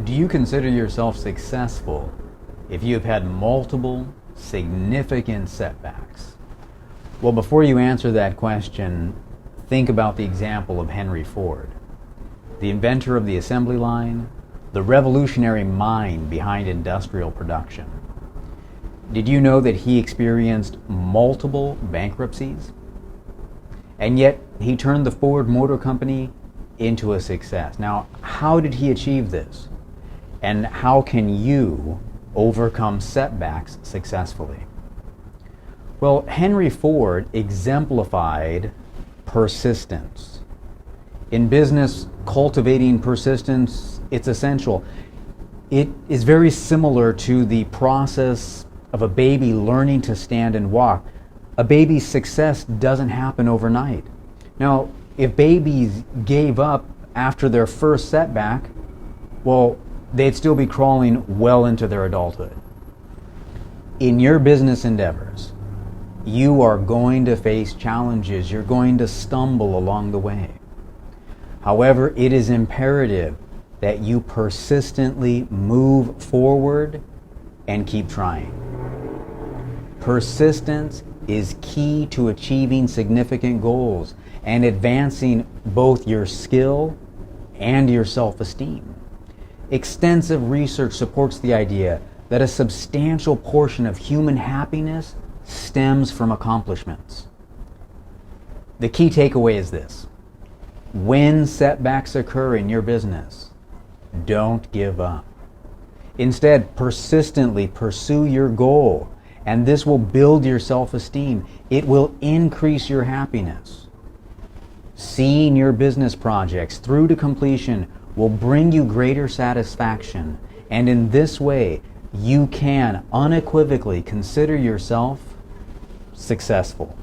Do you consider yourself successful if you have had multiple significant setbacks? Well, before you answer that question, think about the example of Henry Ford, the inventor of the assembly line, the revolutionary mind behind industrial production. Did you know that he experienced multiple bankruptcies? And yet he turned the Ford Motor Company into a success. Now, how did he achieve this? And how can you overcome setbacks successfully? Well, Henry Ford exemplified persistence. In business, cultivating persistence, it's essential. It is very similar to the process of a baby learning to stand and walk. A baby's success doesn't happen overnight. Now, if babies gave up after their first setback, well, they'd still be crawling well into their adulthood. In your business endeavors, you are going to face challenges. You're going to stumble along the way. However, it is imperative that you persistently move forward and keep trying. Persistence is key to achieving significant goals and advancing both your skill and your self-esteem. Extensive research supports the idea that a substantial portion of human happiness stems from accomplishments. The key takeaway is this: when setbacks occur in your business, don't give up. Instead, persistently pursue your goal, and this will build your self-esteem. It will increase your happiness. Seeing your business projects through to completion will bring you greater satisfaction, and in this way, you can unequivocally consider yourself successful.